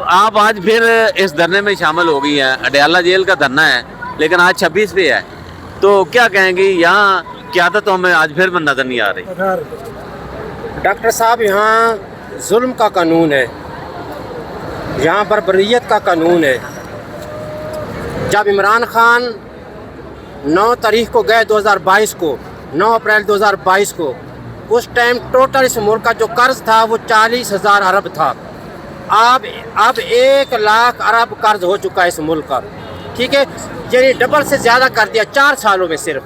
आप आज फिर इस धरने में शामिल हो गई हैं। अडयाला जेल का धरना है लेकिन आज 26 पे है, तो क्या कहेंगी? यहाँ क़यादतों में आज फिर नजर नहीं आ रही। डॉक्टर साहब, यहाँ जुल्म का कानून है, यहाँ बर्बरियत का कानून है। जब इमरान खान 9 तारीख को गए 2022 को, 9 अप्रैल 2022 को, उस टाइम टोटल इस मुल्क का जो कर्ज था वो 40,000 अरब था। अब 1 लाख अरब कर्ज हो चुका है इस मुल्क का, ठीक है। यानी डबल से ज़्यादा कर दिया 4 सालों में। सिर्फ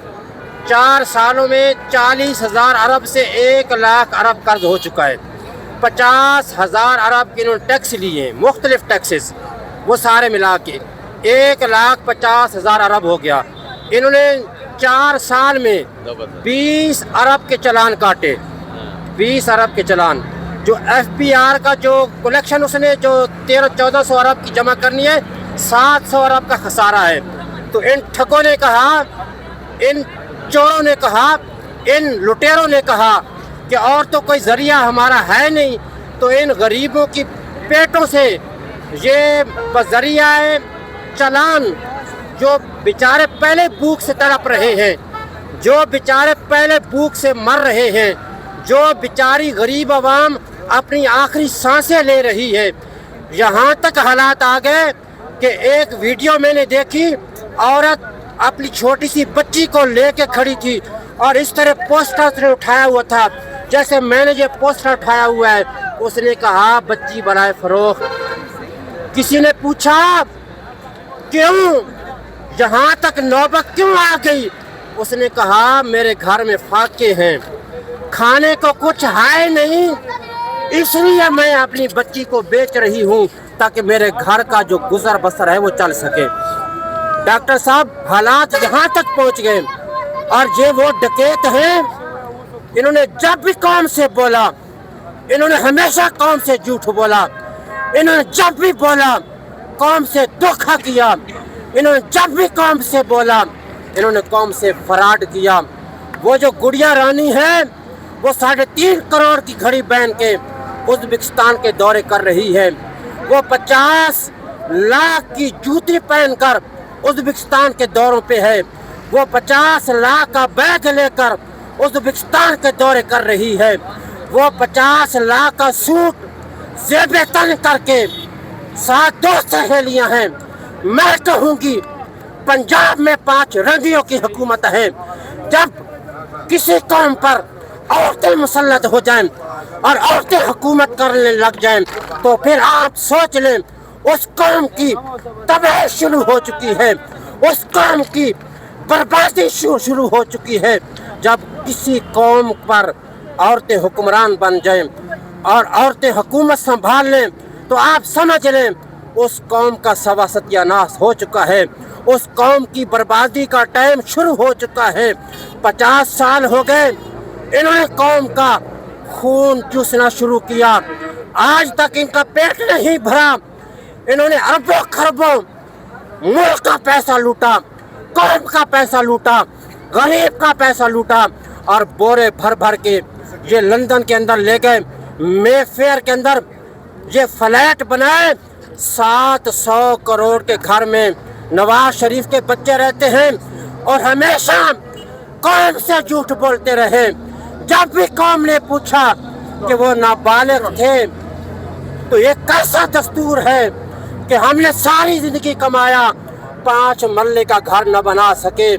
4 सालों में 40,000 अरब से 1 लाख अरब कर्ज हो चुका है। 50,000 अरब के इन्होंने टैक्स लिए हैं, मुख्तलिफ टैक्सेस, वो सारे मिला के 1,50,000 अरब हो गया। इन्होंने 4 साल में 20 अरब के चालान काटे, 20 अरब के चालान। जो FPR का जो कलेक्शन उसने जो 1300-1400 अरब की जमा करनी है, 700 अरब का खसारा है। तो इन ठगों ने कहा, इन चोरों ने कहा, इन लुटेरों ने कहा कि और तो कोई ज़रिया हमारा है नहीं, तो इन गरीबों की पेटों से ये बज़रिया चालान, जो बेचारे पहले भूख से तड़प रहे हैं, जो बेचारे पहले भूख से मर रहे हैं, जो बेचारी गरीब आवाम अपनी आखिरी सांसें ले रही है। यहाँ तक हालात आ गए कि एक वीडियो मैंने देखी, औरत अपनी छोटी सी बच्ची को लेके खड़ी थी और इस तरह पोस्टर उसने उठाया हुआ था, जैसे मैंने ये पोस्टर उठाया हुआ है। उसने कहा बच्ची बनाए फरोख्त। किसी ने पूछा क्यों, यहाँ तक नौबत क्यों आ गई? उसने कहा मेरे घर में फाके हैं, खाने को कुछ है नहीं, इसलिए मैं अपनी बच्ची को बेच रही हूँ ताकि मेरे घर का जो गुजर बसर है वो चल सके। डॉक्टर साहब, हालात यहाँ तक पहुँच गए। और ये वो डकैत हैं, इन्होंने जब भी कौम से बोला, इन्होंने हमेशा कौम से झूठ बोला। इन्होंने जब भी बोला कौम से धोखा किया। इन्होंने जब भी कौम से बोला, इन्होंने कौम से फराड किया। वो जो गुड़िया रानी है, वो 3.5 करोड़ की घड़ी पहन के उज़्बेकिस्तान के दौरे कर रही है। वो 50 लाख की जूती पहनकर उज़्बेकिस्तान के दौरों पे है। वो 50 लाख का बैग लेकर उज़्बेकिस्तान के दौरे कर रही है। वो 50 लाख का सूट जेबे तन करके 7 2 सहेलियाँ हैं। मैं कहूँगी पंजाब में 5 रंगियों की हुकूमत है। जब किसी कौम पर औरतें मुसल्लत हो जाएं और औरतें हुकूमत करने लग जाएं, तो फिर आप सोच लें उस कौम की तबाही शुरू हो चुकी है, उस कौम की बर्बादी शुरू हो चुकी है। जब किसी कौम पर औरतें हुक्मरान बन जाएं और औरतें हुकूमत संभाल लें, तो आप समझ लें उस कौम का सवा सत्यानाश हो चुका है, उस कौम की बर्बादी का टाइम शुरू हो चुका है। 50 साल हो गए इन्होंने कौम का खून चूसना शुरू किया, आज तक इनका पेट नहीं भरा। इन्होंने अरबों खरबों मुल्क का पैसा लूटा, कौम का पैसा लूटा, गरीब का पैसा लूटा और बोरे भर भर के ये लंदन के अंदर ले गए। मेफेयर के अंदर ये फ्लैट बनाए, 700 करोड़ के घर में नवाज शरीफ के बच्चे रहते हैं और हमेशा कौम से झूठ बोलते रहे। जब भी कौम ने पूछा कि वो नाबालिग थे, तो ये कैसा दस्तूर है कि हमने सारी जिंदगी कमाया, 5 मरले का घर न बना सके।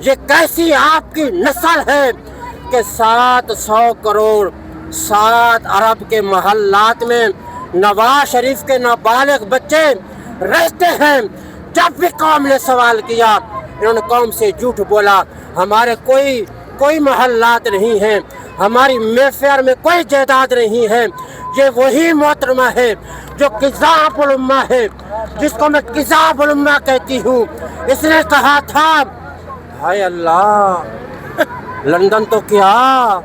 ये कैसी आपकी नस्ल है कि 700 करोड़ 7 अरब के महल्लात में नवाज शरीफ के नाबालिग बच्चे रहते हैं। जब भी कौम ने सवाल किया, इन्होंने कौम से झूठ बोला, हमारे कोई महल्लात नहीं हैं, हमारी मेफेयर में कोई जायदाद नहीं है। ये वही मोहतरमा है जो किज़ाबुल उम्मा है, जिसको मैं किज़ाबुल उम्मा कहती हूँ। इसने कहा था हाय अल्लाह, लंदन तो क्या,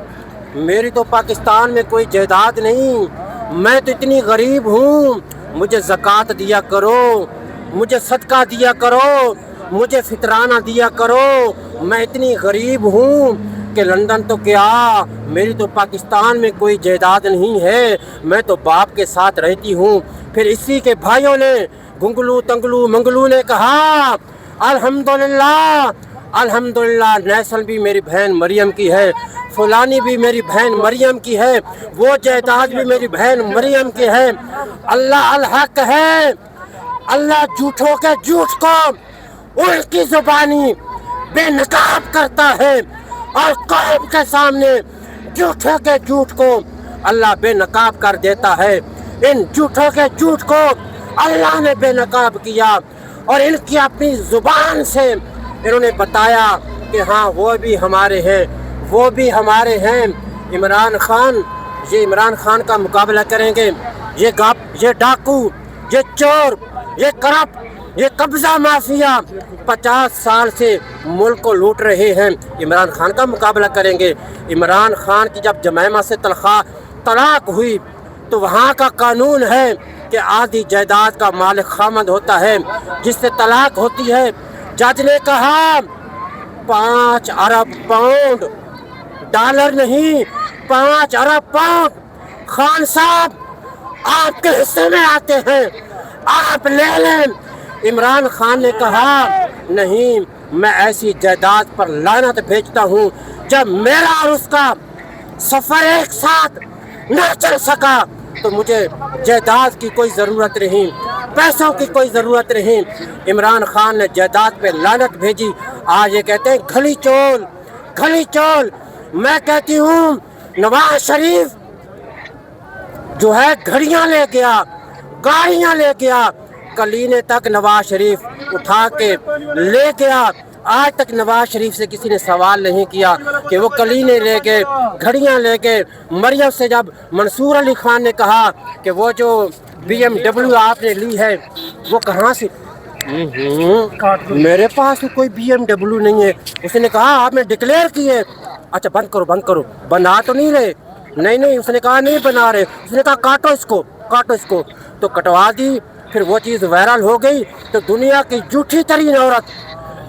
मेरी तो पाकिस्तान में कोई जायदाद नहीं, मैं तो इतनी गरीब हूँ, मुझे ज़कात दिया करो, मुझे सदका दिया करो, मुझे फितराना दिया करो, मैं इतनी गरीब हूँ कि लंदन तो क्या, मेरी तो पाकिस्तान में कोई जायदाद नहीं है, मैं तो बाप के साथ रहती हूँ। फिर इसी के भाइयों ने गुंगलू तंगलू मंगलू ने कहा अल्हम्दुलिल्लाह अल्हम्दुलिल्लाह, नेसल भी मेरी बहन मरियम की है, फुलानी भी मेरी बहन मरियम की है, वो जायदाद भी मेरी बहन मरियम की है। अल्लाह अल हक है, अल्लाह झूठों के झूठ को उनकी जुबानी बेनकाब करता है और कौम के सामने झूठों के झूठ को अल्लाह बेनकाब कर देता है। इन झूठों के झूठ को अल्लाह ने बेनकाब किया और इनकी अपनी जुबान से इन्होंने बताया कि हाँ वो भी हमारे हैं, वो भी हमारे हैं। इमरान खान, ये इमरान खान का मुकाबला करेंगे। ये डाकू, ये चोर, ये करप्ट, ये कब्जा माफिया 50 साल से मुल्क को लूट रहे हैं, इमरान खान का मुकाबला करेंगे। इमरान खान की जब जमैमा से तलाक हुई तो वहाँ का कानून है कि आधी जायदाद का मालिक खामद होता है। जिससे तलाक होती है, जज ने कहा 5 अरब पाउंड, डॉलर नहीं 5 अरब पाउंड खान साहब आपके हिस्से में आते हैं, आप ले लें। इमरान खान ने कहा नहीं, मैं ऐसी जायदाद पर लानत भेजता हूँ, जब मेरा और उसका सफर एक साथ न चल सका तो मुझे जायदाद की कोई ज़रूरत नहीं, पैसों की कोई ज़रूरत नहीं। इमरान खान ने जायदाद पे लानत भेजी। आज ये कहते हैं खली चोल, खली चोल। मैं कहती हूँ नवाज शरीफ जो है घड़ियाँ ले गया, गाड़ियाँ ले गया, कलीने तक नवाज शरीफ उठा के ले गया। आज तक नवाज शरीफ से किसी ने सवाल नहीं किया कि वो कलीने ले गए, घड़ियाँ ले गए। मरियम से जब मंसूर अली खान ने कहा कि वो जो BMW आपने ली है वो कहाँ से, मेरे पास तो कोई BMW नहीं है। उसने कहा आपने डिक्लेयर की है। अच्छा बंद करो बंद करो, बना तो नहीं रहे? नहीं, उसने कहा नहीं बना रहे। उसने कहा काटो इसको, काटो इसको, तो कटवा दी। फिर वो चीज़ वायरल हो गई तो दुनिया की झूठी तरीन औरत,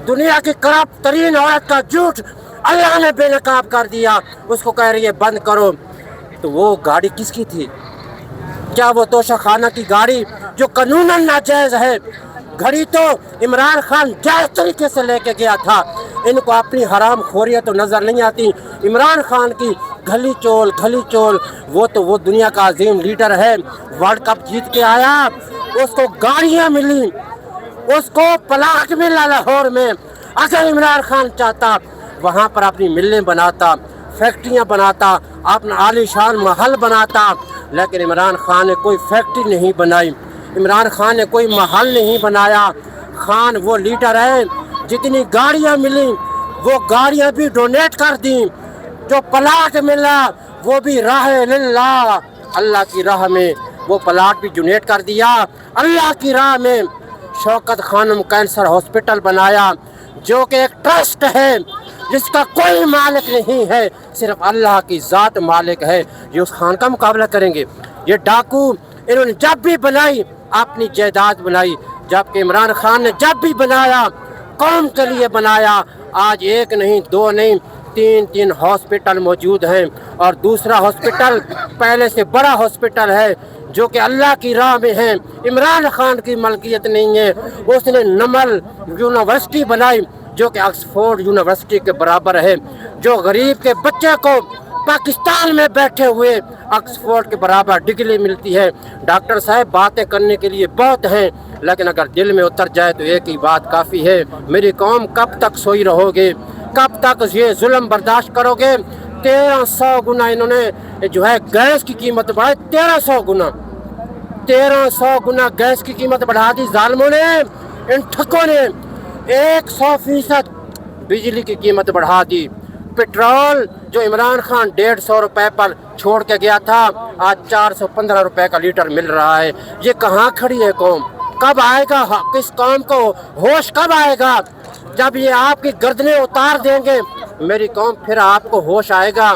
दुनिया की करप्ट तरीन औरत का झूठ अल्लाह ने बेनकाब कर दिया। उसको कह रही है बंद करो। तो वो गाड़ी किसकी थी? क्या वो तोशाखाना की गाड़ी जो कानूनन नाजायज़ है? घड़ी तो इमरान खान जायज़ तरीके से लेके गया था। इनको अपनी हराम खोरियत तो नज़र नहीं आती। इमरान खान की घली चोल, घली चोल। वो दुनिया का अजीम लीडर है, वर्ल्ड कप जीत के आया, उसको गाड़ियाँ मिली, उसको प्लाट मिला लाहौर में। अगर इमरान खान चाहता वहाँ पर अपनी मिलें बनाता, फैक्ट्रियाँ बनाता, अपना आलीशान महल बनाता, लेकिन इमरान खान ने कोई फैक्ट्री नहीं बनाई, इमरान खान ने कोई महल नहीं बनाया। खान वो लीडर है, जितनी गाड़ियाँ मिली वो गाड़ियाँ भी डोनेट कर दी, जो प्लाट मिला वो भी राह लिल्लाह, अल्लाह की राह में वो प्लाट भी डोनेट कर दिया। अल्लाह की राह में शौकत खानम कैंसर हॉस्पिटल बनाया, जो कि एक ट्रस्ट है जिसका कोई मालिक नहीं है, सिर्फ अल्लाह की ज़ात मालिक है। ये उस खान का मुकाबला करेंगे। ये डाकू, इन्होंने जब भी बनाई अपनी जायदाद बनाई, जबकि इमरान खान ने जब भी बनाया कौम के लिए बनाया। आज एक नहीं, दो नहीं, 3 हॉस्पिटल मौजूद हैं और दूसरा हॉस्पिटल पहले से बड़ा हॉस्पिटल है जो कि अल्लाह की राह में है। इमरान खान की मलकियत नहीं है। उसने नमल यूनिवर्सिटी बनाई जो कि ऑक्सफोर्ड यूनिवर्सिटी के बराबर है, जो गरीब के बच्चे को पाकिस्तान में बैठे हुए ऑक्सफोर्ड के बराबर डिग्री मिलती है। डॉक्टर साहब बातें करने के लिए बहुत हैं, लेकिन अगर दिल में उतर जाए तो एक ही बात काफ़ी है। मेरी कौम कब तक सोई रहोगे, कब तक ये जुल्म बर्दाश्त करोगे? 1300 गुना इन्होंने जो है गैस की कीमत बढ़ाई, 1300 गुना, 1300 गुना गैस की कीमत बढ़ा दी जालिमों ने, इन ठगों ने। 100% बिजली की कीमत बढ़ा दी। पेट्रोल जो इमरान खान 150 रुपए पर छोड़ के गया था, आज 415 रुपए का लीटर मिल रहा है। ये कहाँ खड़ी है कौम? कब आएगा किस कौम को होश? कब आएगा? जब ये आपकी गर्दनें उतार देंगे मेरी कौम, फिर आपको होश आएगा।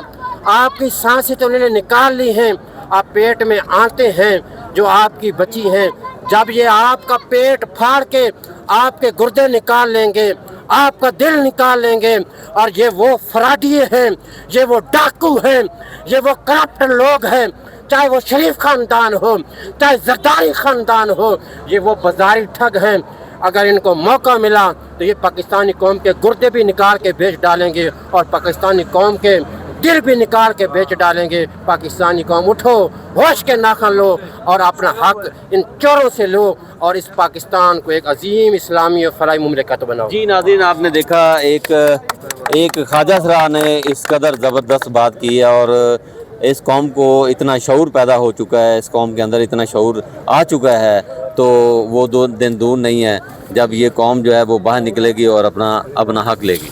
आपकी सांसें तो उन्होंने निकाल ली हैं, आप पेट में आते हैं जो आपकी बची हैं। जब ये आपका पेट फाड़ के आपके गुर्दे निकाल लेंगे, आपका दिल निकाल लेंगे, और ये वो फराडिये हैं, ये वो डाकू हैं, ये वो करप्ट लोग हैं, चाहे वो शरीफ खानदान हो, चाहे जरदारी खानदान हो, ये वो बाजारी ठग हैं। अगर इनको मौका मिला तो ये पाकिस्तानी कौम के गुर्दे भी निकाल के बेच डालेंगे और पाकिस्तानी कौम के दिल भी निकाल के बेच डालेंगे। पाकिस्तानी कौम उठो, होश के नाखन लो और अपना हक इन चोरों से लो और इस पाकिस्तान को एक अजीम इस्लामी और फलाही मुमलिकत बनाओ। जी नाज़रीन, आपने देखा एक ख्वाजा सरा ने इस कदर ज़बरदस्त बात की है और इस कौम को इतना शऊर पैदा हो चुका है, इस कौम के अंदर इतना शऊर आ चुका है, तो वो दो दिन दूर नहीं है जब ये कौम जो है वो बाहर निकलेगी और अपना हक लेगी।